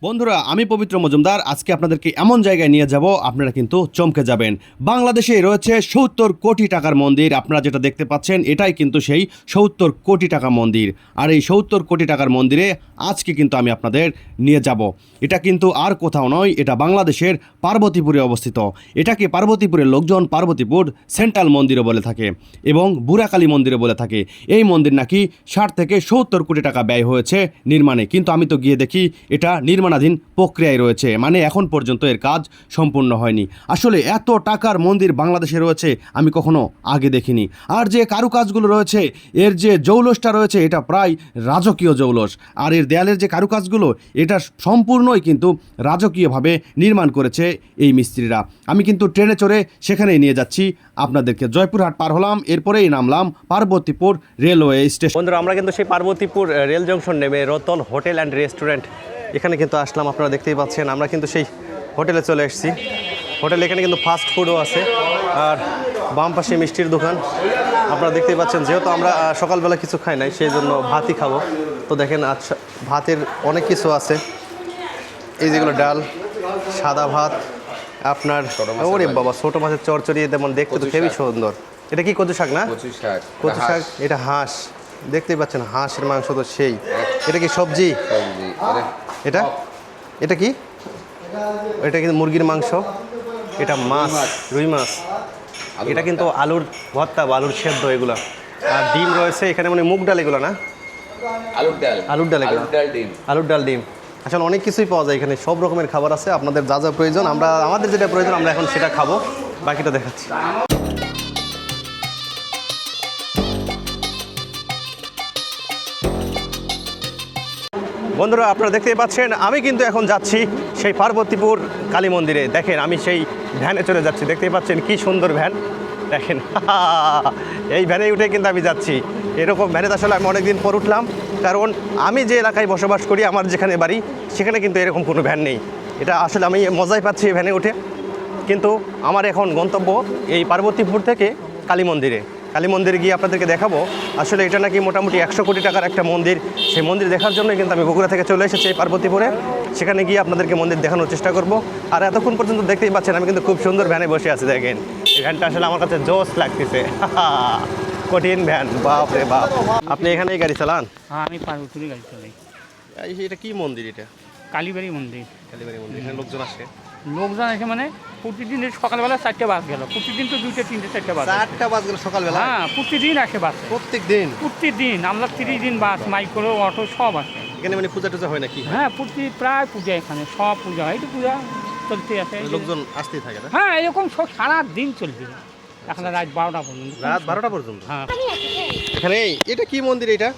বন্ধুরা, আমি পবিত্র মজুমদার। আজকে আপনাদেরকে এমন জায়গায় নিয়ে যাব, আপনারা কিন্তু চমকে যাবেন। বাংলাদেশে রয়েছে ৭০ কোটি টাকার মন্দির। আপনারা যেটা দেখতে পাচ্ছেন এটাই কিন্তু সেই ৭০ কোটি টাকা মন্দির। আর এই ৭০ কোটি টাকার মন্দিরে আজকে কিন্তু আমি আপনাদের নিয়ে যাব। এটা কিন্তু আর কোথাও নয়, এটা বাংলাদেশের পার্বতীপুরে অবস্থিত। এটাকে পার্বতীপুরের লোকজন পার্বতীপুর সেন্ট্রাল মন্দিরও বলে থাকে এবং বুড়াকালী মন্দিরও বলে থাকে। এই মন্দির নাকি ৬০ থেকে ৭০ কোটি টাকা ব্যয় হয়েছে নির্মাণে, কিন্তু আমি তো গিয়ে দেখি এটা নির্মাণাধীন প্রক্রিয়ায় রয়েছে, মানে এখন পর্যন্ত এর কাজ সম্পূর্ণ হয়নি। আসলে এত টাকার মন্দির বাংলাদেশে রয়েছে আমি কখনো আগে দেখিনি। আর যে কারুকাজগুলো রয়েছে, এর যে জৌলসটা রয়েছে এটা প্রায় রাজকীয় জৌলস। আর এর দেয়ালের যে কারুকাজগুলো এটা সম্পূর্ণই কিন্তু রাজকীয়ভাবে নির্মাণ করেছে এই মিস্ত্রিরা। আমি কিন্তু ট্রেনে চড়ে সেখানেই নিয়ে যাচ্ছি আপনাদেরকে। জয়পুরহাট পার হলাম, এরপরেই নামলাম পার্বতীপুর রেলওয়ে স্টেশন। বন্ধুরা, আমরা কিন্তু সেই পার্বতীপুর রেল জংশন নেমে রতন হোটেল অ্যান্ড রেস্টুরেন্ট এখানে কিন্তু আসলাম। আপনারা দেখতেই পাচ্ছেন আমরা কিন্তু সেই হোটেলে চলে এসেছি। হোটেল এখানে কিন্তু ফাস্ট ফুডও আছে আর বাম পাশে মিষ্টির দোকান। আপনারা দেখতেই পাচ্ছেন, যেহেতু আমরা সকালবেলা কিছু খাই নাই সেই জন্য ভাতই খাবো। তো দেখেন আচ্ছা, ভাতের অনেক কিছু আছে, এই যেগুলো ডাল, সাদা ভাত, আপনার ওরে বাবা ছোটো মাছের চড়চড়ি, যেমন দেখতে তো খুবই সুন্দর। এটা কি কচু শাক না? কচু শাক। এটা হাঁস, দেখতেই পাচ্ছেন হাঁসের মাংস তো সেই। এটা কি সবজি? এটা এটা কি? এটা কিন্তু মুরগির মাংস। এটা মাছ, রুই মাছ। এটা কিন্তু আলুর ভর্তা বা আলুর সেদ্ধ এগুলো। আর ডিম রয়েছে এখানে, মানে মুগ ডাল এগুলো না, আলুর ডাল এগুলো, আলুর ডাল ডিম। আসলে অনেক কিছুই পাওয়া যায় এখানে, সব রকমের খাবার আছে। আপনাদের যা যা প্রয়োজন, আমাদের যেটা প্রয়োজন আমরা এখন সেটা খাবো, বাকিটা দেখাচ্ছি। বন্ধুরা, আপনারা দেখতেই পাচ্ছেন আমি কিন্তু এখন যাচ্ছি সেই পার্বতীপুর কালী মন্দিরে। দেখেন আমি সেই ভ্যানে চলে যাচ্ছি, দেখতেই পাচ্ছেন কি সুন্দর ভ্যান। দেখেন এই ভ্যানে উঠে কিন্তু আমি যাচ্ছি। এরকম ভ্যানে আসলে আমি অনেকদিন পর উঠলাম, কারণ আমি যে এলাকায় বসবাস করি, আমার যেখানে বাড়ি সেখানে কিন্তু এরকম কোনো ভ্যান নেই। এটা আসলে আমি মজাই পাচ্ছি এই ভ্যানে উঠে। কিন্তু আমার এখন গন্তব্য এই পার্বতীপুর থেকে কালী মন্দিরে। কালী মন্দিরে গিয়ে আপনাদেরকে দেখাবো। আসলে এটা নাকি মোটামুটি ১০০ কোটি টাকার একটা মন্দির। সেই মন্দির দেখার জন্যই কিন্তু আমি বগুড়া থেকে চলে এসেছি এই পার্বতীপুরে। সেখানে গিয়ে আপনাদেরকে মন্দির দেখানোর চেষ্টা করব। আর এতক্ষণ পর্যন্ত দেখতেই পাচ্ছেন আমি কিন্তু খুব সুন্দর ভ্যানে বসে আছি। দেখেন এই ভ্যানটা আসলে আমার কাছে জোস লাগতেছে। কঠিন ভ্যান, বাপ রে বাপ। আপনি এখানেই গাড়ি চালান? হ্যাঁ, আমি পার্বতীপুরে গাড়ি চালাই। এটা কি মন্দির? এটা কালীবাড়ি মন্দির। কালীবাড়ি মন্দির। এখানে লোকজন আসে? লোকজন আসে মানে প্রতিদিন সকালবেলা ৪টে বাস গেল, প্রতিদিন তো ২টে ৩টে ৪টে বাস। ৪টা বাস গেল সকালবেলা? হ্যাঁ, প্রতিদিন আসে বাস। প্রত্যেক দিন আমরা 30 দিন বাস, মাইক্রো, অটো সব আসে এখানে। মানে পূজা টুজা হয় নাকি? হ্যাঁ, প্রায় পূজা, এখানে সব পূজা হয়। পূজা চলতে আছে, লোকজন আসতেই থাকে না? হ্যাঁ, এরকম সব সারা দিন চলবে, এখন রাত 12টা পর্যন্ত। রাত 12টা পর্যন্ত? হ্যাঁ। এখানে এটা কি মন্দির? এটা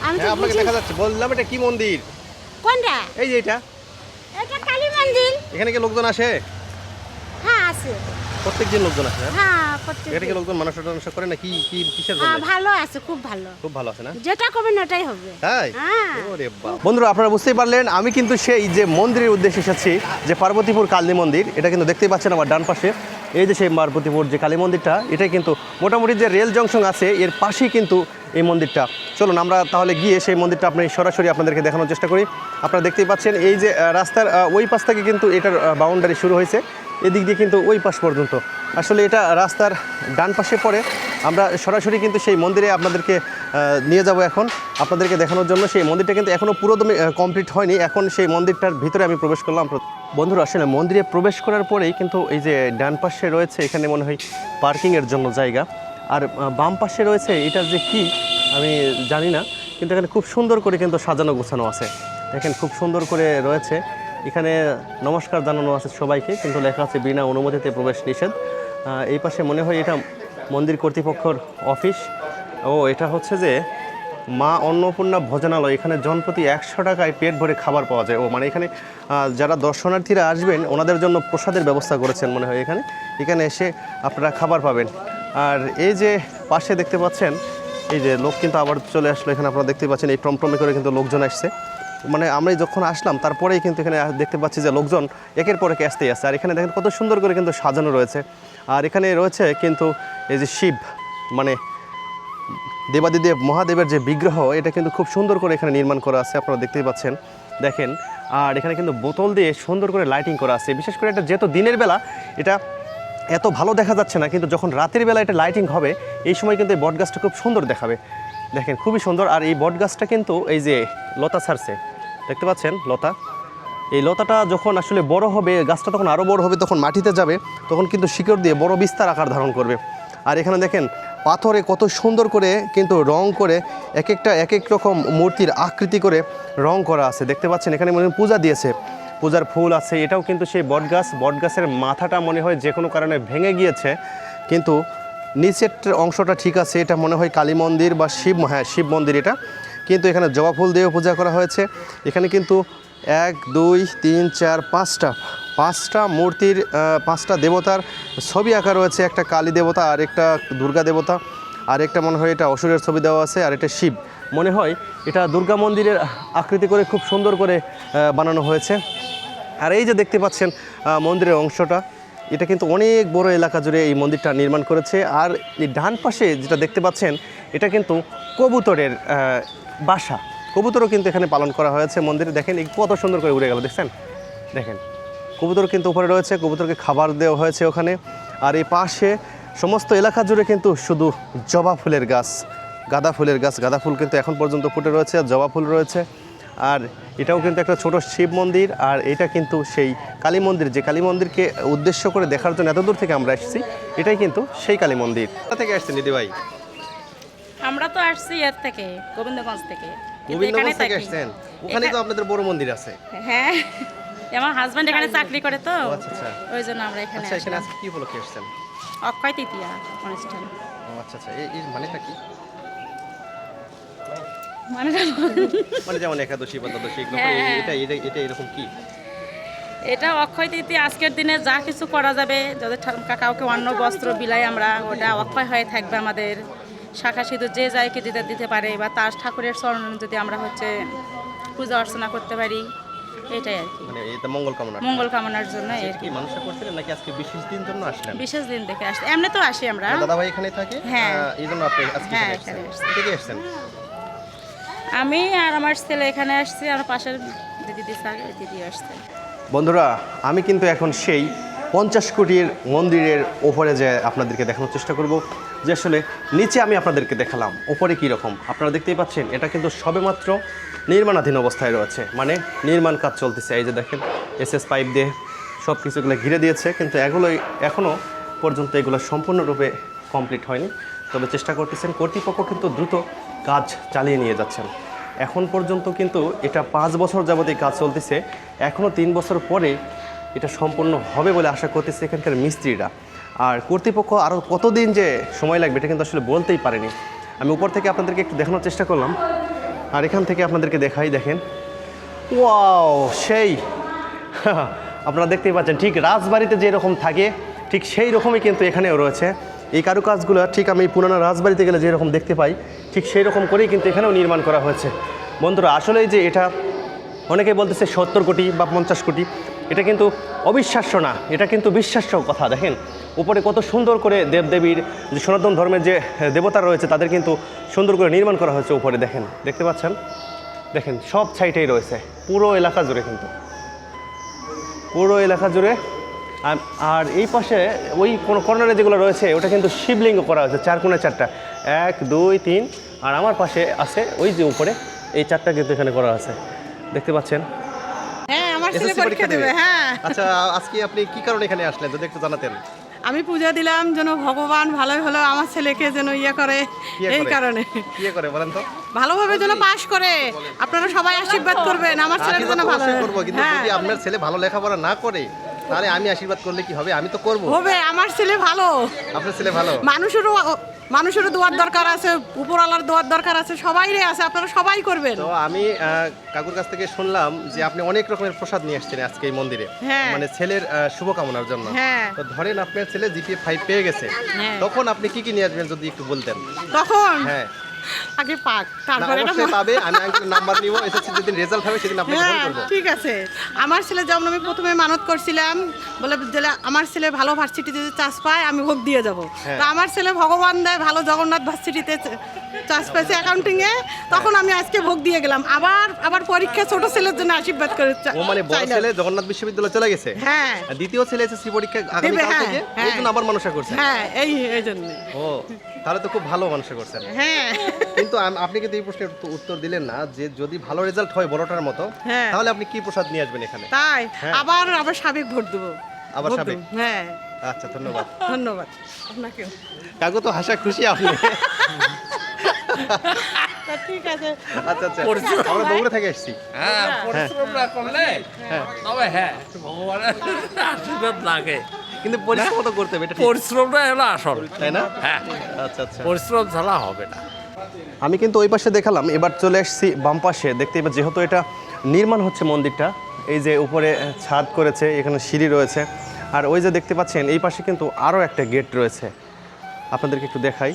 হ্যাঁ আপনাকে দেখা যাচ্ছে, বললাম এটা কি মন্দির? কোনটা? এই যে এটা কালী মন্দির। এখানে কি লোকজন আসে? হ্যাঁ, আছে। প্রত্যেকদিন লোকজন আসে? হ্যাঁ, এটা কি লোকজন মানুষ করে না কি? কিসের জন্য? ভালো আছে, খুব ভালো। খুব ভালো আছে না? যেটা করবেন ওটাই হবে। তাই? হ্যাঁ। ওরে বাবা। বন্ধুরা, আপনারা বুঝতেই পারলেন আমি কিন্তু সেই যে মন্দিরের উদ্দেশ্যে এসেছি, যে পার্বতীপুর কালী মন্দির। এটা কিন্তু দেখতেই পাচ্ছেন আমার ডান পাশে, এই যে সেই পার্বতীপুর যে কালী মন্দিরটা, এটাই কিন্তু মোটামুটি যে রেল জংশন আছে এর পাশেই কিন্তু এই মন্দিরটা। চলুন আমরা তাহলে গিয়ে সেই মন্দিরটা আপনি সরাসরি আপনাদেরকে দেখানোর চেষ্টা করি। আপনারা দেখতেই পাচ্ছেন এই যে রাস্তার ওই পাশ থেকে কিন্তু এটার বাউন্ডারি শুরু হয়েছে, এদিক দিয়ে কিন্তু ওই পাশ পর্যন্ত। আসলে এটা রাস্তার ডান পাশে পড়ে। আমরা সরাসরি কিন্তু সেই মন্দিরে আপনাদেরকে নিয়ে যাব এখন আপনাদেরকে দেখানোর জন্য। সেই মন্দিরটা কিন্তু এখনও পুরোদমে কমপ্লিট হয়নি। এখন সেই মন্দিরটার ভিতরে আমি প্রবেশ করলাম। বন্ধুরা, আসলে মন্দিরে প্রবেশ করার পরেই কিন্তু এই যে ডান পাশে রয়েছে এখানে মনে হয় পার্কিংয়ের জন্য জায়গা, আর বাম পাশে রয়েছে এটা যে কি আমি জানি না, কিন্তু এখানে খুব সুন্দর করে কিন্তু সাজানো গোছানো আছে। দেখেন খুব সুন্দর করে রয়েছে। এখানে নমস্কার জানানো আছে সবাইকে, কিন্তু লেখা আছে বিনা অনুমতিতে প্রবেশ নিষেধ। এই পাশে মনে হয় এটা মন্দির কর্তৃপক্ষের অফিস। ও এটা হচ্ছে যে মা অন্নপূর্ণা ভোজনালয়। এখানে জনপ্রতি 100 টাকায় পেট ভরে খাবার পাওয়া যায়। ও মানে এখানে যারা দর্শনার্থীরা আসবেন ওনাদের জন্য প্রসাদের ব্যবস্থা করেছেন মনে হয় এখানে এসে আপনারা খাবার পাবেন। আর এই যে পাশে দেখতে পাচ্ছেন এই যে লোক কিন্তু আবার চলে আসলো এখানে। আপনারা দেখতে পাচ্ছেন এই টমটমে করে কিন্তু লোকজন আসছে। মানে আমরা যখন আসলাম তারপরেই কিন্তু এখানে দেখতে পাচ্ছি যে লোকজন একের পর এক আসতেই আসছে। আর এখানে দেখেন কত সুন্দর করে কিন্তু সাজানো রয়েছে। আর এখানে রয়েছে কিন্তু এই যে শিব, মানে দেবাদিদেব মহাদেবের যে বিগ্রহ, এটা কিন্তু খুব সুন্দর করে এখানে নির্মাণ করা আছে, আপনারা দেখতেই পাচ্ছেন। দেখেন, আর এখানে কিন্তু বোতল দিয়ে সুন্দর করে লাইটিং করা আছে। বিশেষ করে এটা যেহেতু দিনের বেলা এটা এত ভালো দেখা যাচ্ছে না, কিন্তু যখন রাতের বেলা এটা লাইটিং হবে এই সময় কিন্তু এই বট গাছটা খুব সুন্দর দেখাবে। দেখেন খুবই সুন্দর। আর এই বট গাছটা কিন্তু এই যে লতা ছাড়ছে, দেখতে পাচ্ছেন লতা, এই লতাটা যখন আসলে বড় হবে, গাছটা তখন আরও বড় হবে, তখন মাটিতে যাবে, তখন কিন্তু শিকড় দিয়ে বড় বিস্তার আকার ধারণ করবে। আর এখানে দেখেন পাথরে কত সুন্দর করে কিন্তু রং করে এক এক রকম মূর্তির আকৃতি করে রং করা আছে, দেখতে পাচ্ছেন। এখানে মনে হয় পূজা দিয়েছে, পূজার ফুল আছে। এটাও কিন্তু সেই বটগাছ, বটগাছের মাথাটা মনে হয় যে কোনো কারণে ভেঙে গিয়েছে, কিন্তু নিচের অংশটা ঠিক আছে। এটা মনে হয় কালী মন্দির বা শিব মন্দির এটা। কিন্তু এখানে জবা ফুল দিয়েও পূজা করা হয়েছে। এখানে কিন্তু 1 2 3 4 5টা মূর্তির 5টা দেবতার ছবি আঁকা রয়েছে। একটা কালী দেবতা, আর একটা দুর্গা দেবতা, আর একটা মনে হয় এটা অসুরের ছবি দেওয়া আছে, আর এটা শিব। মনে হয় এটা দুর্গা মন্দিরের আকৃতি করে খুব সুন্দর করে বানানো হয়েছে। আর এই যে দেখতে পাচ্ছেন মন্দিরের অংশটা, এটা কিন্তু অনেক বড় এলাকা জুড়ে এই মন্দিরটা নির্মাণ করেছে। আর এই ডান পাশে যেটা দেখতে পাচ্ছেন, এটা কিন্তু কবুতরের বাসা, কবুতরও কিন্তু এখানে পালন করা হয়েছে মন্দিরে। দেখেন এই কত সুন্দর করে উড়ে গেল, দেখছেন? দেখেন কবুতর কিন্তু উপরে রয়েছে, কবুতরকে খাবার দেওয়া হয়েছে ওখানে। আর এই পাশে সমস্ত এলাকা জুড়ে কিন্তু শুধু জবা ফুলের গাছ, গাঁদা ফুলের গাছ। গাঁদা ফুল কিন্তু এখন পর্যন্ত ফুটে রয়েছে, আর জবা ফুল রয়েছে। আর এটাও কিন্তু একটা ছোট শিব মন্দির। আর এটা কিন্তু সেই কালী মন্দির, যে কালী মন্দিরকে উদ্দেশ্য করে দেখার জন্য এত দূর থেকে আমরা এসেছি, এটাই কিন্তু সেই কালী মন্দির। কোথা থেকে আসছেন দিদি ভাই? আমরা তো আসছি এর থেকে, গোবিন্দগঞ্জ থেকে। কিন্তু গোবিন্দগঞ্জ এখানে থেকে থাকি। আসছেন? ওখানে তো আপনাদের বড় মন্দির আছে। হ্যাঁ, আমার হাজবেন্ড এখানে চাকরি করে তো, ও আচ্ছা আচ্ছা। ওই জন্য আমরা এখানে আচ্ছা, এখানে আসলাম। আজকে কি উপলক্ষে এসেছেন? অক্ষয় তৃতীয়া অনুষ্ঠান। ও আচ্ছা আচ্ছা, এর মানেটা কি? মানে মানে যেমন একাদশী বা দ্বাদশী, এগুলো হ্যাঁ, হ্যাঁ। এটা এরকম কি? এটা অক্ষয় তৃতীয়া, আজকের দিনে যা কিছু করা যাবে, যাদের কাউকে অন্ন বস্ত্র বিলাই আমরা, ওটা অক্ষয় হয়ে থাকবে আমাদের। শাখা সিঁদুর যে যায় কি দিতে পারে, বা তার ঠাকুরের চরণ যদি আমরা পূজা অর্চনা করতে পারি, এটাই আর কি। মানে এটা মঙ্গল কামনা। মঙ্গল কামনার জন্য আর কি কি। মানুষটা করছিলেন নাকি আজকে বিশেষ দিন জন্য আসলেন? বিশেষ দিন দেখে আসছি, এমনি তো আসি আমরা। দাদা ভাই এখানে থাকে? হ্যাঁ। এই জন্য আপনি আজকে হ্যাঁ, এখানে এখানে আসছেন। কে কে আসছেন? আমি আর আমার ছেলে এখানে আসছি, আমার পাশের দিদি আসছে। বন্ধুরা, আমি কিন্তু এখন সেই 50 কোটির মন্দিরের ওপরে যে আপনাদেরকে দেখানোর চেষ্টা করব, যে আসলে নিচে আমি আপনাদেরকে দেখালাম ওপরে কী রকম। আপনারা দেখতেই পাচ্ছেন এটা কিন্তু সবেমাত্র নির্মাণাধীন অবস্থায় রয়েছে, মানে নির্মাণ কাজ চলতেছে। এই যে দেখেন এসএস পাইপ দিয়ে সব কিছুগুলো ঘিরে দিয়েছে, কিন্তু এগুলোই এখনও পর্যন্ত এগুলো সম্পূর্ণরূপে কমপ্লিট হয়নি। তবে চেষ্টা করতেছেন, কর্তৃপক্ষ কিন্তু দ্রুত কাজ চালিয়ে নিয়ে যাচ্ছেন। এখন পর্যন্ত কিন্তু এটা 5 বছর যাবত এই কাজ চলতেছে, এখনও 3 বছর পরে এটা সম্পূর্ণ হবে বলে আশা করতেছে এখানকার মিস্ত্রিরা। আর কর্তৃপক্ষ আরও কতদিন যে সময় লাগবে এটা কিন্তু আসলে বলতেই পারেনি। আমি উপর থেকে আপনাদেরকে একটু দেখানোর চেষ্টা করলাম, আর এখান থেকে আপনাদেরকে দেখাই। দেখেন, ওয়াও, সেই আপনারা দেখতেই পাচ্ছেন ঠিক রাজবাড়িতে যেরকম থাকে ঠিক সেই রকমই কিন্তু এখানেও রয়েছে। এই কারুকাজগুলো ঠিক আমি পুরানো রাজবাড়িতে গেলে যেরকম দেখতে পাই ঠিক সেই রকম করেই কিন্তু এখানেও নির্মাণ করা হয়েছে। বন্ধুরা, আসলেই যে এটা অনেকে বলতেছে 70 কোটি বা 50 কোটি, এটা কিন্তু অবিশ্বাস্য না, এটা কিন্তু বিশ্বাস্য কথা। দেখেন উপরে কত সুন্দর করে দেবদেবীর যে সনাতন ধর্মের যে দেবতা রয়েছে তাদের কিন্তু সুন্দর করে নির্মাণ করা হয়েছে উপরে। দেখেন, দেখতে পাচ্ছেন? দেখেন সব সাইডেই রয়েছে, পুরো এলাকা জুড়ে, কিন্তু পুরো এলাকা জুড়ে। আর এই পাশে ওই কোনো কর্নারে যেগুলো রয়েছে ওটা কিন্তু শিবলিঙ্গ করা হয়েছে, 4 কোণে 4টা, 1 2 3। আর আমার পাশে আছে ওই যে উপরে এই 4টা কিন্তু এখানে করা আছে, দেখতে পাচ্ছেন? হ্যাঁ, আমার ছেলে SSC পরীক্ষা দেবে। হ্যাঁ, আচ্ছা, আজকে আপনি কি কারণে এখানে আসলেন যদি একটু জানাতেন? আমি পূজা দিলাম যেন ভগবান ভালোই হলো আমার ছেলেকে যেন করে, এই কারণে কি করে বলেন তো? ভালোভাবে যেন পাশ করে। আপনারা সবাই আশীর্বাদ করবেন আমার ছেলের যেন ভালো হয়। করবো, কিন্তু হ্যাঁ, যদি আপনার ছেলে ভালো লেখাপড়া না করে তাহলে আমি আশীর্বাদ করলে কি হবে? আমি তো করব। হবে, আমার ছেলে ভালো। আপনার ছেলে ভালো? মানুষেরও দোয়ার দরকার আছে, উপরওয়ালার দোয়ার দরকার আছে, সবাইরই আছে, আপনারা সবাই করবেন। তো আমি কাকুর কাছ থেকে শুনলাম যে আপনি অনেক রকমের প্রসাদ নিয়ে আসছেন আজকে এই মন্দিরে, হ্যাঁ। মানে ছেলের শুভকামনার জন্য। হ্যাঁ। তো ধরেন আপনার ছেলে জিপিএ 5 পেয়ে গেছে, হ্যাঁ। তখন আপনি কি কি নিয়ে আসবেন যদি একটু বলতেন? তখন হ্যাঁ, আগে পাক, না, তারপরে অবশ্যই পাবে। আমি আঙ্কেলের নাম্বার নিব, এসএসসি যেদিন রেজাল্ট হবে সেদিন আপনাকে ফোন হ্যাঁ, করব। ঠিক আছে। আমার ছেলে যেমন আমি প্রথমে মানত করছিলাম, বলে যে আমার ছেলে ভালো ভার্সিটিতে যদি চান্স পায় আমি ভোগ দিয়ে যাব। হ্যাঁ। তো আমার ছেলে ভগবান দেয় ভালো জগন্নাথ ভার্সিটিতে চান্স পেয়েছে অ্যাকাউন্টিংয়ে, তখন আমি আজকে ভোগ দিয়ে গেলাম। আবার পরীক্ষা ছোট ছেলের জন্য আশীর্বাদ করে ও মানে বড় চাইলাম। ছেলে জগন্নাথ বিশ্ববিদ্যালয়ে চলে গেছে, হ্যাঁ আর দ্বিতীয় ছেলে এসএসসি পরীক্ষা আগামী দেবে, কাল হ্যাঁ, থেকে, হ্যাঁ। এই জন্য আবার মানুষা করছেন। হ্যাঁ এই জন্য। ও তাহলে তো খুব ভালো মানুষা করছেন। হ্যাঁ কিন্তু আপনি কিন্তু এই প্রশ্নের উত্তর দিলেন না যে যদি ভালো রেজাল্ট হয় বড়টার মতো, হ্যাঁ। তাহলে আপনি কি প্রসাদ নিয়ে আসবেন এখানে? তাই হ্যাঁ। আবার সাবেক ভোট দেবো। আবার ভোট সাবেক? দেবো, হ্যাঁ। আচ্ছা ধন্যবাদ। ধন্যবাদ আপনাকেও। কাকু তো হাসা খুশি আপনি। তা ঠিক আছে। আচ্ছা আচ্ছা, আমরা বগুড়া থেকে এসেছি। হ্যাঁ, পরিশ্রম না করলে তবে হ্যাঁ ভগবানের আশীর্বাদ লাগে, কিন্তু পরিশ্রম তো করতে হবে, এটা ঠিক, পরিশ্রমটা হলো আসল, তাই না? হ্যাঁ আচ্ছা আচ্ছা। পরিশ্রম ছাড়া হবে না। আমি কিন্তু ওই পাশে দেখালাম, এবার চলে এসেছি বাম পাশে। দেখতে এবার যেহেতু এটা নির্মাণ হচ্ছে মন্দিরটা, এই যে উপরে ছাদ করেছে, এখানে সিঁড়ি রয়েছে, আর ওই যে দেখতে পাচ্ছেন এই পাশে কিন্তু আরও একটা গেট রয়েছে, আপনাদেরকে একটু দেখাই।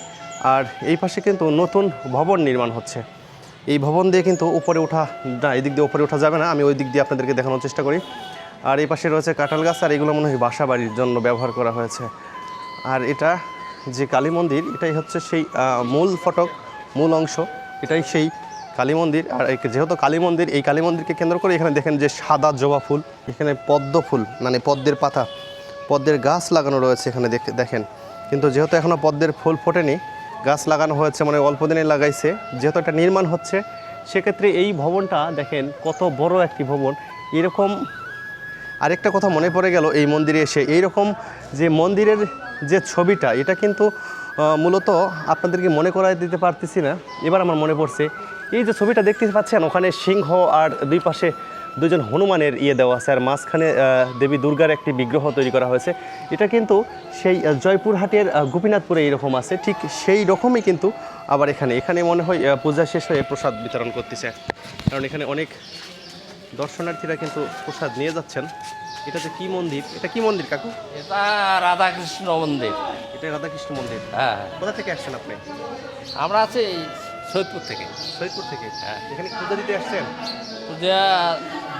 আর এই পাশে কিন্তু নতুন ভবন নির্মাণ হচ্ছে। এই ভবন দিয়ে কিন্তু উপরে ওঠা না, এই দিক দিয়ে উপরে ওঠা যাবে না, আমি ওই দিক দিয়ে আপনাদেরকে দেখানোর চেষ্টা করি। আর এই পাশে রয়েছে কাঁঠাল গাছ, আর এগুলো মনে হয় বাসা বাড়ির জন্য ব্যবহার করা হয়েছে। আর এটা যে কালী মন্দির, এটাই হচ্ছে সেই মূল ফটক, মূল অংশ, এটাই সেই কালী মন্দির। আর যেহেতু কালী মন্দির, এই কালী মন্দিরকে কেন্দ্র করে এখানে দেখেন যে সাদা জবা ফুল, এখানে পদ্ম ফুল মানে পদ্মের পাতা, পদ্মের গাছ লাগানো রয়েছে এখানে দেখেন। কিন্তু যেহেতু এখনও পদ্মের ফুল ফোটেনি, গাছ লাগানো হয়েছে মানে অল্প দিনে লাগাইছে, যেহেতু এটা নির্মাণ হচ্ছে, সেক্ষেত্রে এই ভবনটা দেখেন কত বড় একটি ভবন। এরকম আরেকটা কথা মনে পড়ে গেল এই মন্দিরে এসে, এইরকম যে মন্দিরের যে ছবিটা, এটা কিন্তু মূলত আপনাদেরকে মনে করাই দিতে পারতেছি না, এবার আমার মনে পড়ছে। এই যে ছবিটা দেখতে পাচ্ছেন, ওখানে সিংহ আর দুই পাশে দুজন হনুমানের দেওয়া আছে, আর মাঝখানে দেবী দুর্গার একটি বিগ্রহ তৈরি করা হয়েছে। এটা কিন্তু সেই জয়পুরহাটের গোপীনাথপুরে এইরকম আছে, ঠিক সেই রকমই কিন্তু আবার এখানে মনে হয় পূজা শেষ হয়ে প্রসাদ বিতরণ করতেছে, কারণ এখানে অনেক দর্শনার্থীরা কিন্তু প্রসাদ নিয়ে যাচ্ছেন। এটা যে কি মন্দির, এটা কি মন্দির কাকু? এটা রাধাকৃষ্ণ মন্দির। এটা রাধাকৃষ্ণ মন্দির। হ্যাঁ, কোথা থেকে আসছেন আপনি? আমরা আছি এই সৈয়দপুর থেকে। সৈয়দপুর থেকে? হ্যাঁ। এখানে পূজা দিতে আসছেন? পূজা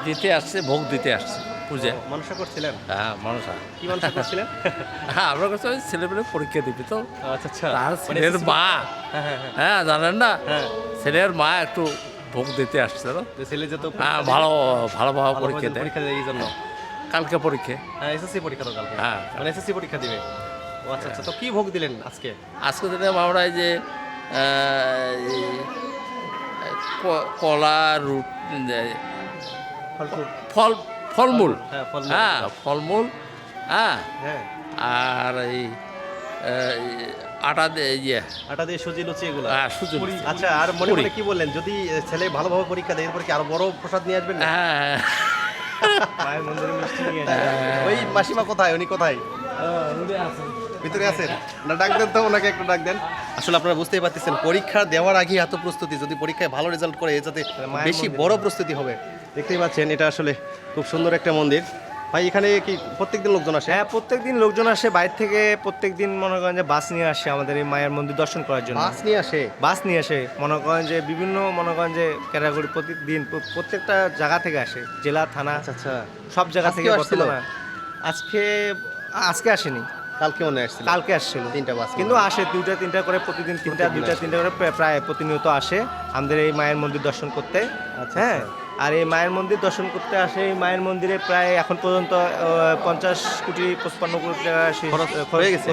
দিতে আসছে, ভোগ দিতে আসছে পূজা। মনসা করছিলেন? হ্যাঁ, মনসা। কি মনসা করছিলেন? হ্যাঁ, আমরা কাছে ছেলেমেয়ে পরীক্ষা দিবি তো, আচ্ছা আচ্ছা। তার ছেলের মা, হ্যাঁ হ্যাঁ হ্যাঁ। হ্যাঁ জানেন না, হ্যাঁ। ছেলের মা একটু ভোগ দিতে আসছে তো। যে ছেলে যেত হ্যাঁ, ভালোভাবে পরীক্ষা দেয়। পরীক্ষা দেয় এই জন্য? কালকে পরীক্ষা। হ্যাঁ, এসএসসি পরীক্ষা তো কালকে। হ্যাঁ। মানে এসএসসি পরীক্ষা দিবে। ও আচ্ছা আচ্ছা। তো কি ভোগ দিলেন আজকে? আজকে দিলাম আমরা এই যে এই কলা রুট ফলমূল, হ্যাঁ, ফলমূল। হ্যাঁ ফলমূল, হ্যাঁ, হ্যাঁ। আর এই আটা দিয়ে আটা দিয়ে সুজি লুচি এগুলো? হ্যাঁ, সুজি লুচি। আচ্ছা, আর মনে পুরি। মনে কি বললেন, যদি ছেলে ভালোভাবে পরীক্ষা দেয় এরপর কি আরো বড় প্রসাদ নিয়ে আসবেন না? হ্যাঁ, মায়ের মন্দিরে মিষ্টি নিয়ে আসবেন। ওই মাসিমা কোথায়, উনি কোথায়? ভিতরে আছেন না? ডাক দেন তো ওনাকে, একটু ডাক দেন। আসলে আপনারা বুঝতেই পারতেছেন, পরীক্ষা দেওয়ার আগে এত প্রস্তুতি, যদি পরীক্ষায় ভালো রেজাল্ট করে যাতে বেশি বড় প্রস্তুতি হবে। দেখতেই পাচ্ছেন, এটা আসলে খুব সুন্দর একটা মন্দির। ভাই, এখানে কি প্রত্যেকদিন লোকজন আসে? হ্যাঁ, প্রত্যেকদিন লোকজন আসে বাইরে থেকে। প্রত্যেকদিন মনে করেন যে বাস নিয়ে আসে আমাদের এই মায়ের মন্দির দর্শন করার জন্য। বাস নিয়ে আসে? বাস নিয়ে আসে, মনে করেন যে বিভিন্ন মনে করেন যে ক্যাটাগরি প্রতিদিন প্রত্যেকটা জায়গা থেকে আসে, জেলা থানা আচ্ছা আচ্ছা। সব জায়গা থেকে। আজকেও আসছিল? বর্তমানে আজকে আসেনি, কালকে মনে আসছিল? কালকে আসছিল 3টা বাস, কিন্তু আসে 2টা 3টা করে প্রতিদিন, 3টা 2টা 3টা করে প্রায় প্রতিনিয়ত আসে আমাদের এই মায়ের মন্দির দর্শন করতে। আচ্ছা, হ্যাঁ, আর এই মায়ের মন্দির দর্শন করতে আসে। এই মায়ের মন্দিরে প্রায় এখন পর্যন্ত 50-55 কোটি টাকা হয়ে গেছে।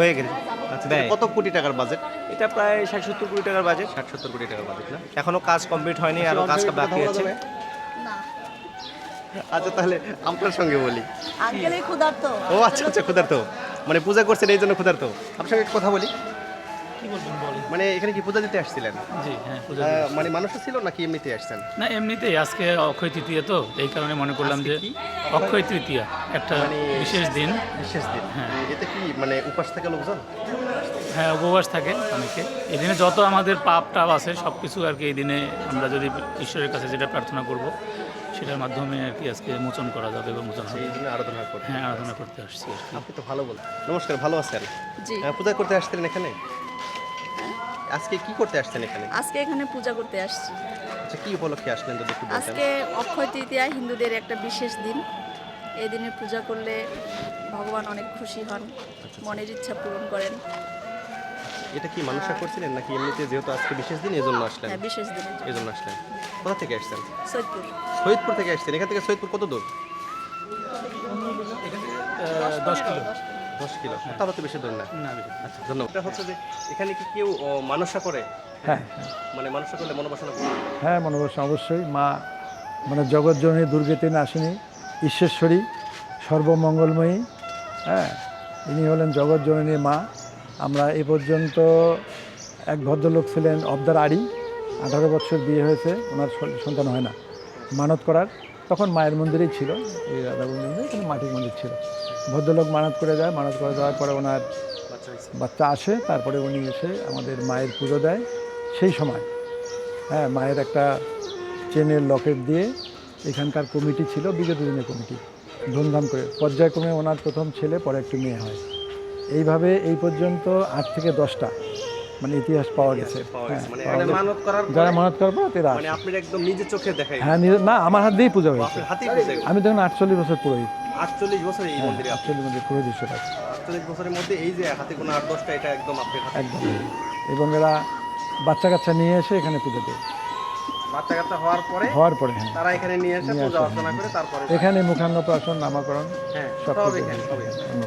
আচ্ছা, ব্যয়। কত কোটি টাকার বাজেট? এটা প্রায় 60-70 কোটি টাকার বাজেট। 60-70 কোটি টাকার বাজেট না? এখনো কাজ কমপ্লিট হয়নি, আরো কাজ বাকি আছে। আচ্ছা, তাহলে আপনার সঙ্গে বলি। আঙ্কেলের ক্ষুধার্ত। ও আচ্ছা আচ্ছা, ক্ষুধার্ত মানে পূজা করছেন এই জন্য ক্ষুধার্ত। আপনার সঙ্গে একটু কথা বলি। মানে এখানে কি পূজা দিতে আসছিলেন? জি হ্যাঁ, পূজা মানে মানুষ ছিল নাকি এমনিতে আসছেন? না, এমনিতেই আজকে অক্ষয় তৃতীয়া, তো এই কারণে মনে করলাম যে আজকে কি? অক্ষয় তৃতীয়া একটা মানে বিশেষ দিন। বিশেষ দিন। হ্যাঁ। এতে কি মানে উপাস থাকে লোকজন? হ্যাঁ, উপবাস থাকে অনেকে। এই দিনে যত আমাদের পাপ টাপ আছে সব কিছু আর কি এই দিনে আমরা যদি ঈশ্বরের কাছে যেটা প্রার্থনা করব সেটার মাধ্যমে আর কি আজকে মোচন করা যাবে বা মোচন হবে। এই জন্য আরাধনা করতে। হ্যাঁ, আরাধনা করতে আসছি আর কি। আপনি তো ভালো বল। নমস্কার, ভালো আছেন? জি। পূজা করতে আসছিলেন এখানে? আজকে কি করতে আসছেন এখানে? আজকে এখানে পূজা করতে আসছি। আচ্ছা, কি উপলক্ষে আসলেন যদি একটু বলতেন? আজকে অক্ষয় তৃতীয়া হিন্দুদের একটা বিশেষ দিন। এই দিনে পূজা করলে ভগবান অনেক খুশি হন, মনের ইচ্ছা পূরণ করেন। এটা কি মানুষা করছিলেন নাকি এমনিতে যেহেতু আজকে বিশেষ দিন এজন্য আসলেন? হ্যাঁ, বিশেষ দিনের জন্য। এজন্য আসলেন। কোথা থেকে আসছেন? সৈয়দপুর। সৈয়দপুর থেকে আসছেন। এখান থেকে সৈয়দপুর কত দূর? 10 কিলো। 10 কিলো। তাহলে তো বেশি দূর না। না বেশি। আচ্ছা, ধন্যবাদ। এটা হচ্ছে যে এখানে কি কেউ মানসা করে? হ্যাঁ মানে মানসা করলে মনোবাসনা করে? হ্যাঁ মনোবাসনা অবশ্যই। মা মানে জগৎজননী দুর্গতি নাশিনী ঈশ্বরেশ্বরী সর্বমঙ্গলময়ী, হ্যাঁ ইনি হলেন জগৎজননী মা। আমরা এ পর্যন্ত এক ভদ্রলোক ছিলেন অবদার আড়ি, 18 বছর বিয়ে হয়েছে, ওনার সন্তান হয় না, মানত করার তখন মায়ের মন্দিরেই ছিল, এই রাধাগোবিন্দ মন্দির, এখানে মাটির মন্দির ছিল। ভদ্রলোক মানত করে যায়, মানত করে যাওয়ার পরে ওনার বাচ্চা আসে, তারপরে উনি এসে আমাদের মায়ের পুজো দেয়। সেই সময় হ্যাঁ মায়ের একটা চেনের লকেট দিয়ে, এখানকার কমিটি ছিল বিগত দিনের কমিটি, ধুমধাম করে পর্যায়ক্রমে ওনার প্রথম ছেলে, পরে একটু মেয়ে হয়। এইভাবে এই পর্যন্ত 8 থেকে 10টা মানে ইতিহাস পাওয়া গেছে। হ্যাঁ, মানে এখানে মানত করার পরে যারা মানত করার পর তারা মানে আপনি একদম নিজের চোখে দেখাই? হ্যাঁ না, আমার হাত দিয়েই পূজা হয়েছে। আপনার হাতেই পূজা? আমি তখন 48 বছর পুরোহিত। 48 বছর এই মন্দিরে? 48 বছর পুরোহিত হিসেবে আছে। 48 বছরের মধ্যে এই যে হাতে গোনা 8-10টা, এটা একদম আপনার হাতে? একদম। এবং এরা বাচ্চা কাচ্চা নিয়ে এসে এখানে পুজো দেয়। বাচ্চা কাচ্চা হওয়ার পরে হ্যাঁ তারা এখানে নিয়ে এসে পূজা অর্চনা করে তারপরে এখানে মুখান্নপ্রাশন, নামকরণ হ্যাঁ সব সব কিছু এখানে, সব এখানে।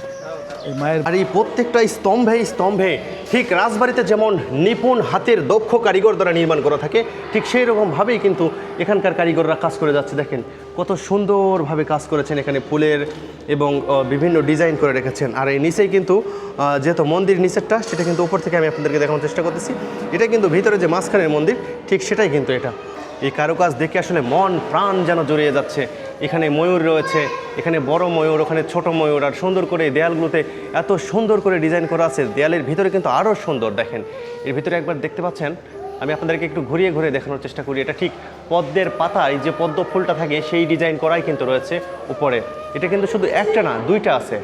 এই মায়ের আর এই প্রত্যেকটা স্তম্ভে স্তম্ভে ঠিক রাজবাড়িতে যেমন নিপুণ হাতের দক্ষ কারিগর দ্বারা নির্মাণ করা থাকে, ঠিক সেই রকমভাবেই কিন্তু এখানকার কারিগররা কাজ করে যাচ্ছে। দেখেন কত সুন্দরভাবে কাজ করেছেন, এখানে ফুলের এবং বিভিন্ন ডিজাইন করে রেখেছেন। আর এই নিচেই কিন্তু যেহেতু মন্দির নিচেরটা, সেটা কিন্তু উপর থেকে আমি আপনাদেরকে দেখানোর চেষ্টা করতেছি। এটা কিন্তু ভিতরে যে মাঝখানের মন্দির, ঠিক সেটাই কিন্তু এটা। এই কারুকাজ দেখে আসলে মন প্রাণ যেন জড়িয়ে যাচ্ছে। এখানে ময়ূর রয়েছে, এখানে বড় ময়ূর, ওখানে ছোট ময়ূর, আর সুন্দর করে দেয়ালগুলোতে এত সুন্দর করে ডিজাইন করা আছে। দেয়ালের ভিতরে কিন্তু আরও সুন্দর। দেখেন এর ভিতরে একবার দেখতে পাচ্ছেন, আমি আপনাদেরকে একটু ঘুরিয়ে ঘুরিয়ে দেখানোর চেষ্টা করি। এটা ঠিক পদ্মের পাতায় যে পদ্ম ফুলটা থাকে সেই ডিজাইন করাই কিন্তু রয়েছে উপরে। এটা কিন্তু শুধু একটা না, 2টা আছে।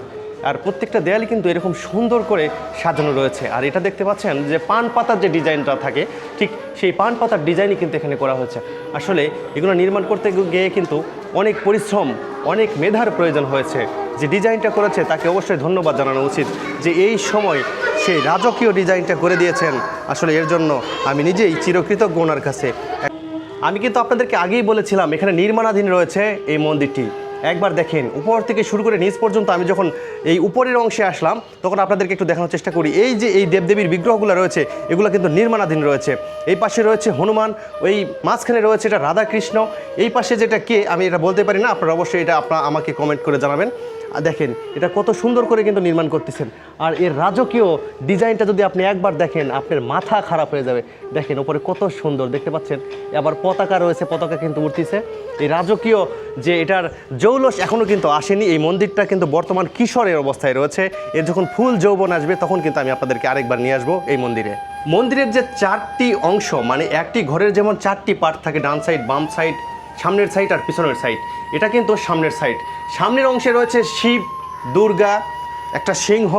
আর প্রত্যেকটা দেয়ালই কিন্তু এরকম সুন্দর করে সাজানো রয়েছে। আর এটা দেখতে পাচ্ছেন যে পান পাতার যে ডিজাইনটা থাকে, ঠিক সেই পান পাতার ডিজাইনই কিন্তু এখানে করা হয়েছে। আসলে এগুলো নির্মাণ করতে গিয়ে কিন্তু অনেক পরিশ্রম, অনেক মেধার প্রয়োজন হয়েছে। যে ডিজাইনটা করেছে তাকে অবশ্যই ধন্যবাদ জানানো উচিত, যে এই সময় সেই রাজকীয় ডিজাইনটা করে দিয়েছেন। আসলে এর জন্য আমি নিজেই চিরকৃতজ্ঞ ওনার কাছে। আমি কিন্তু আপনাদেরকে আগেই বলেছিলাম এখানে নির্মাণাধীন রয়েছে এই মন্দিরটি। একবার দেখেন উপর থেকে শুরু করে নিচ পর্যন্ত। আমি যখন এই উপরের অংশে আসলাম তখন আপনাদেরকে একটু দেখানোর চেষ্টা করি। এই যে এই দেবদেবীর বিগ্রহগুলো রয়েছে, এগুলো কিন্তু নির্মাণাধীন রয়েছে। এই পাশে রয়েছে হনুমান, ওই মাঝখানে রয়েছে এটা রাধাকৃষ্ণ, এই পাশে যেটা কে আমি এটা বলতে পারি না, আপনারা অবশ্যই এটা আমাকে কমেন্ট করে জানাবেন। দেখেন এটা কত সুন্দর করে কিন্তু নির্মাণ করতেছেন। আর এর রাজকীয় ডিজাইনটা যদি আপনি একবার দেখেন, আপনার মাথা খারাপ হয়ে যাবে। দেখেন উপরে কত সুন্দর দেখতে পাচ্ছেন। আবার পতাকা রয়েছে, পতাকা কিন্তু উঠতেছে। এই রাজকীয় যে এটার জৌলস এখনও কিন্তু আসেনি। এই মন্দিরটা কিন্তু বর্তমান কিশোরের অবস্থায় রয়েছে। এর যখন ফুল যৌবন আসবে তখন কিন্তু আমি আপনাদেরকে আরেকবার নিয়ে আসবো এই মন্দিরে। মন্দিরের যে 4টি অংশ, মানে একটি ঘরের যেমন 4টি পার্ট থাকে, ডান সাইড, বাম সাইড, সামনের সাইড আর পিছনের সাইড। এটা কিন্তু সামনের সাইড। সামনের অংশে রয়েছে শিব, দুর্গা, একটা সিংহ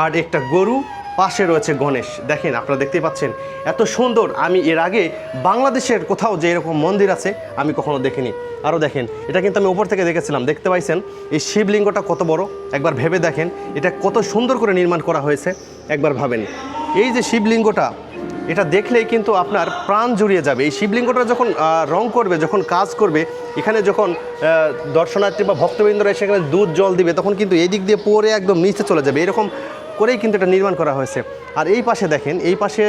আর একটা গরু, পাশে রয়েছে গণেশ। দেখেন আপনারা দেখতেই পাচ্ছেন এত সুন্দর। আমি এর আগে বাংলাদেশের কোথাও যে এরকম মন্দির আছে আমি কখনো দেখিনি। আরও দেখেন এটা কিন্তু আমি উপর থেকে দেখেছিলাম, দেখতে পাইছেন এই শিবলিঙ্গটা কত বড়। একবার ভেবে দেখেন এটা কত সুন্দর করে নির্মাণ করা হয়েছে। একবার ভাবেন এই যে শিবলিঙ্গটা, এটা দেখলেই কিন্তু আপনার প্রাণ জুড়িয়ে যাবে। এই শিবলিঙ্গটা যখন রং করবে, যখন কাজ করবে, এখানে যখন দর্শনার্থী বা ভক্তবৃন্দরা সেখানে দুধ জল দিবে, তখন কিন্তু এই দিক দিয়ে পরে একদম নিচে চলে যাবে। এরকম করেই কিন্তু এটা নির্মাণ করা হয়েছে। আর এই পাশে দেখেন, এই পাশে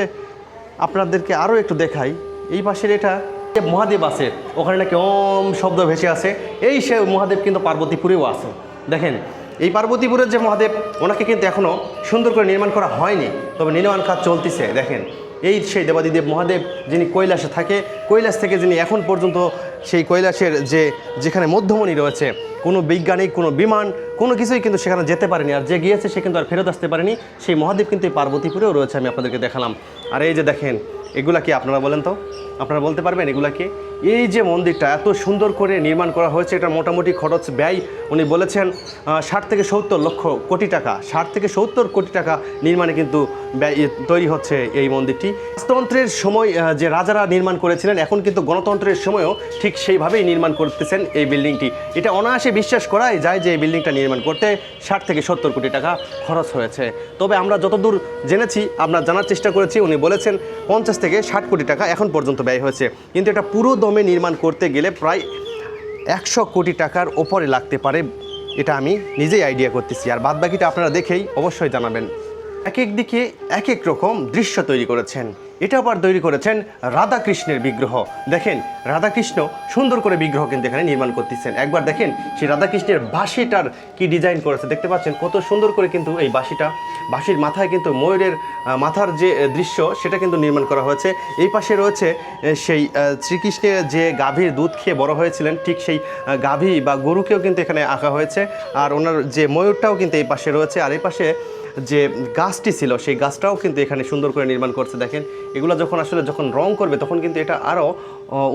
আপনাদেরকে আরও একটু দেখাই। এই পাশের এটা মহাদেব আছে, ওখানে নাকি ওম শব্দ ভেসে আছে। এই সে মহাদেব কিন্তু পার্বতীপুরেও আছে। দেখেন এই পার্বতীপুরের যে মহাদেব, ওনাকে কিন্তু এখনও সুন্দর করে নির্মাণ করা হয়নি, তবে নির্মাণ কাজ চলতেছে। দেখেন এই সেই দেবাদিদেব মহাদেব যিনি কৈলাসে থাকে, কৈলাস থেকে যিনি এখন পর্যন্ত সেই কৈলাসের যেখানে মধ্যমণি রয়েছে, কোনো বৈজ্ঞানিক, কোনো বিমান, কোনো কিছুই কিন্তু সেখানে যেতে পারেনি। আর যে গিয়েছে সে কিন্তু আর ফেরত আসতে পারেনি। সেই মহাদেব কিন্তু এই পার্বতীপুরেও রয়েছে, আমি আপনাদেরকে দেখালাম। আর এই যে দেখেন এগুলা কি আপনারা বলেন তো? আপনারা বলতে পারবেন এগুলাকে? এই যে মন্দিরটা এত সুন্দর করে নির্মাণ করা হয়েছে, এটা মোটামুটি খরচ ব্যয় উনি বলেছেন 60 থেকে 70 লক্ষ কোটি টাকা। 60 থেকে 70 কোটি টাকা নির্মাণে কিন্তু তৈরি হচ্ছে এই মন্দিরটি। রাজতন্ত্রের সময় যে রাজারা নির্মাণ করেছিলেন, এখন কিন্তু গণতন্ত্রের সময়ও ঠিক সেইভাবেই নির্মাণ করতেছেন এই বিল্ডিংটি। এটা অনায়াসে বিশ্বাস করাই যায় যে এই বিল্ডিংটা নির্মাণ করতে 60 থেকে 70 কোটি টাকা খরচ হয়েছে। তবে আমরা যতদূর জেনেছি, আমরা জানার চেষ্টা করেছি, উনি বলেছেন 50 থেকে 60 কোটি টাকা এখন পর্যন্ত ব্যয় হয়েছে। কিন্তু এটা পুরো দমে নির্মাণ করতে গেলে প্রায় 100 কোটি টাকার ওপরে লাগতে পারে, এটা আমি নিজেই আইডিয়া করতেছি। আর বাদবাকিটা আপনারা দেখেই অবশ্যই জানাবেন। এক এক দিকে এক এক রকম দৃশ্য তৈরি করেছেন। এটা আবার তৈরি করেছেন রাধাকৃষ্ণের বিগ্রহ। দেখেন রাধাকৃষ্ণ সুন্দর করে বিগ্রহ কিন্তু এখানে নির্মাণ করতেছেন। একবার দেখেন সেই রাধাকৃষ্ণের বাঁশিটার কি ডিজাইন করেছে, দেখতে পাচ্ছেন কত সুন্দর করে কিন্তু এই বাঁশির মাথায় কিন্তু ময়ূরের মাথার যে দৃশ্য সেটা কিন্তু নির্মাণ করা হয়েছে। এই পাশে রয়েছে সেই শ্রীকৃষ্ণের যে গাভীর দুধ খেয়ে বড় হয়েছিলেন, ঠিক সেই গাভী বা গরুকেও কিন্তু এখানে আঁকা হয়েছে। আর ওনার যে ময়ূরটাও কিন্তু এই পাশে রয়েছে। আর এই পাশে যে গাছটি ছিল সেই গাছটাও কিন্তু এখানে সুন্দর করে নির্মাণ করছে। দেখেন এগুলো যখন রং করবে তখন কিন্তু এটা আরও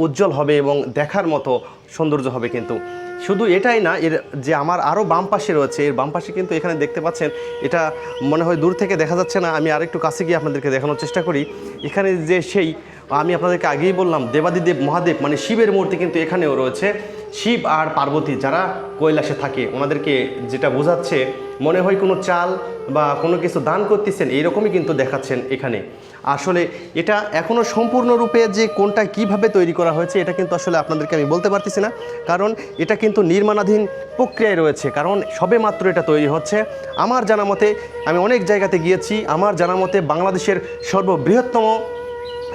উজ্জ্বল হবে এবং দেখার মতো সৌন্দর্য হবে। কিন্তু শুধু এটাই না, এর যে আমার আরও বাম পাশে রয়েছে, এর বাম পাশে কিন্তু এখানে দেখতে পাচ্ছেন, এটা মনে হয় দূর থেকে দেখা যাচ্ছে না, আমি আরেকটু কাছে গিয়ে আপনাদেরকে দেখানোর চেষ্টা করি। এখানে যে সেই আমি আপনাদেরকে আগেই বললাম দেবাদিদেব মহাদেব মানে শিবের মূর্তি কিন্তু এখানেও রয়েছে। শিব আর পার্বতী যারা কৈলাসে থাকে ওনাদেরকে যেটা বোঝাচ্ছে, মনে হয় কোনো চাল বা কোনো কিছু দান করতেছেন, এইরকমই কিন্তু দেখাচ্ছেন এখানে। আসলে এটা এখনও সম্পূর্ণরূপে যে কোনটা কিভাবে তৈরি করা হয়েছে এটা কিন্তু আসলে আপনাদেরকে আমি বলতে পারতেছি না, কারণ এটা কিন্তু নির্মাণাধীন প্রক্রিয়ায় রয়েছে। কারণ সবে মাত্র এটা তৈরি হচ্ছে। আমার জানা মতে, আমি অনেক জায়গাতে গিয়েছি, আমার জানা মতে বাংলাদেশের সর্ববৃহত্তম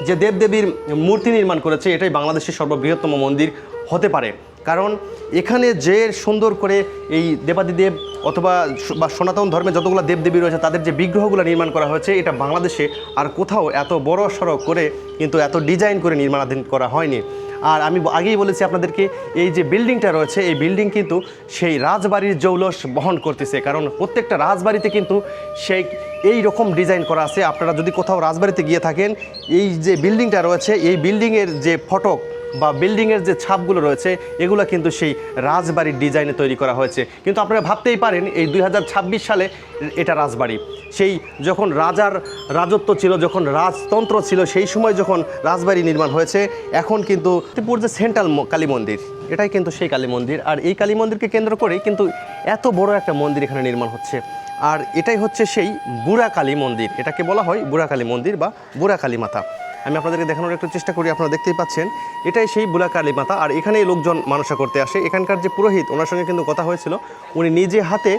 যে দেবদেবীর মূর্তি নির্মাণ করেছে এটাই বাংলাদেশের সর্ববৃহত্তম মন্দির হতে পারে। কারণ এখানে যে সুন্দর করে এই দেবাদিদেব অথবা সনাতন ধর্মে যতগুলো দেবদেবী রয়েছে তাদের যে বিগ্রহগুলো নির্মাণ করা হয়েছে, এটা বাংলাদেশে আর কোথাও এত বড় সড়ো করে কিন্তু এত ডিজাইন করে নির্মাণাধীন করা হয়নি। আর আমি আগেই বলেছি আপনাদেরকে, এই যে বিল্ডিংটা রয়েছে এই বিল্ডিং কিন্তু সেই রাজবাড়ির জৌলস বহন করতেছে। কারণ প্রত্যেকটা রাজবাড়িতে কিন্তু সেই এই রকম ডিজাইন করা আছে। আপনারা যদি কোথাও রাজবাড়িতে গিয়ে থাকেন, এই যে বিল্ডিংটা রয়েছে এই বিল্ডিংয়ের যে ফটক বা বিল্ডিংয়ের যে ছাপগুলো রয়েছে এগুলো কিন্তু সেই রাজবাড়ির ডিজাইনে তৈরি করা হয়েছে। কিন্তু আপনারা ভাবতেই পারেন এই 2026 সালে এটা রাজবাড়ি। সেই যখন রাজার রাজত্ব ছিল, যখন রাজতন্ত্র ছিল, সেই সময় যখন রাজবাড়ি নির্মাণ হয়েছে। এখন কিন্তু ত্রিপুর যে সেন্ট্রাল কালী মন্দির, এটাই কিন্তু সেই কালী মন্দির। আর এই কালী মন্দিরকে কেন্দ্র করেই কিন্তু এত বড় একটা মন্দির এখানে নির্মাণ হচ্ছে। আর এটাই হচ্ছে সেই বুড়া কালী মন্দির। এটাকে বলা হয় বুড়া কালী মন্দির বা বুড়া কালী মাতা। আমি আপনাদেরকে দেখানোর একটু চেষ্টা করি, আপনারা দেখতেই পাচ্ছেন এটাই সেই বুড়া কালী মাতা। আর এখানেই লোকজন মানসা করতে আসে। এখানকার যে পুরোহিত, ওনার সঙ্গে কিন্তু কথা হয়েছিল, উনি নিজে হাতে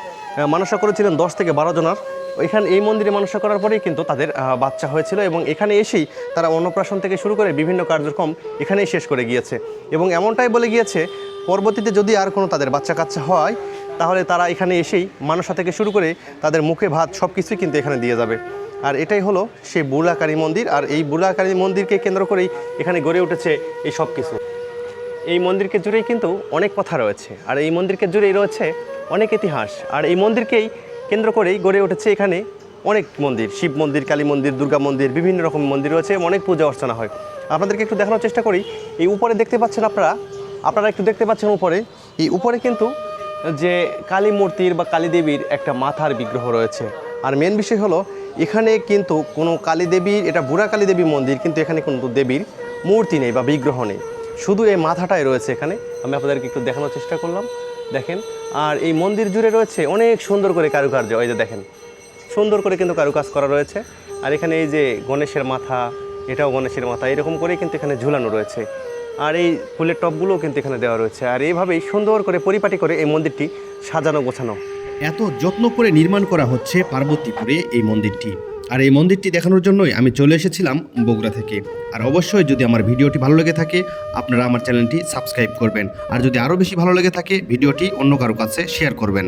মানসা করেছিলেন 10 থেকে 12 জনার। এখানে এই মন্দিরে মানসা করার পরেই কিন্তু তাদের বাচ্চা হয়েছিল এবং এখানে এসেই তারা অন্নপ্রাশন থেকে শুরু করে বিভিন্ন কার্যক্রম এখানেই শেষ করে গিয়েছে। এবং এমনটাই বলে গিয়েছে পরবর্তীতে যদি আর কোনো তাদের বাচ্চা কাচ্চা হয় তাহলে তারা এখানে এসেই মানসা থেকে শুরু করে তাদের মুখে ভাত সব কিছুই কিন্তু এখানে দিয়ে যাবে। আর এটাই হলো সেই বুড়া কালী মন্দির। আর এই বুড়া কালী মন্দিরকে কেন্দ্র করেই এখানে গড়ে উঠেছে এই সব কিছু। এই মন্দিরকে জুড়েই কিন্তু অনেক কথা রয়েছে, আর এই মন্দিরকে জুড়েই রয়েছে অনেক ইতিহাস। আর এই মন্দিরকেই কেন্দ্র করেই গড়ে উঠেছে এখানে অনেক মন্দির, শিব মন্দির, কালী মন্দির, দুর্গা মন্দির, বিভিন্ন রকম মন্দির রয়েছে, অনেক পূজা অর্চনা হয়। আপনাদেরকে একটু দেখানোর চেষ্টা করি। এই উপরে দেখতে পাচ্ছেন আপনারা একটু দেখতে পাচ্ছেন উপরে, এই উপরে কিন্তু যে কালী মূর্তির বা কালী দেবীর একটা মাথার বিগ্রহ রয়েছে। আর মেন বিষয় হলো এখানে কিন্তু কোনো কালী দেবীর, এটা বুড়া কালী দেবী মন্দির, কিন্তু এখানে কোনো দেবীর মূর্তি নেই বা বিগ্রহ নেই, শুধু এই মাথাটাই রয়েছে এখানে। আমি আপনাদেরকে একটু দেখানোর চেষ্টা করলাম, দেখেন। আর এই মন্দির জুড়ে রয়েছে অনেক সুন্দর করে কারুকার্য, এই যে দেখেন সুন্দর করে কিন্তু কারুকাজ করা রয়েছে। আর এখানে এই যে গণেশের মাথা, এটাও গণেশের মাথা, এরকম করেই কিন্তু এখানে ঝুলানো রয়েছে। আর এই ফুলের টবগুলোও কিন্তু এখানে দেওয়া রয়েছে। আর এইভাবেই সুন্দর করে পরিপাটি করে এই মন্দিরটি সাজানো গোছানো। এত যত্ন করে নির্মাণ করা হচ্ছে পার্বতীপুরে এই মন্দিরটি। আর এই মন্দিরটি দেখানোর জন্যই আমি চলে এসেছিলাম বগুড়া থেকে। আর অবশ্যই যদি আমার ভিডিওটি ভালো লেগে থাকে আপনারা আমার চ্যানেলটি সাবস্ক্রাইব করবেন। আর যদি আরও বেশি ভালো লেগে থাকে ভিডিওটি অন্য কারো কাছে শেয়ার করবেন।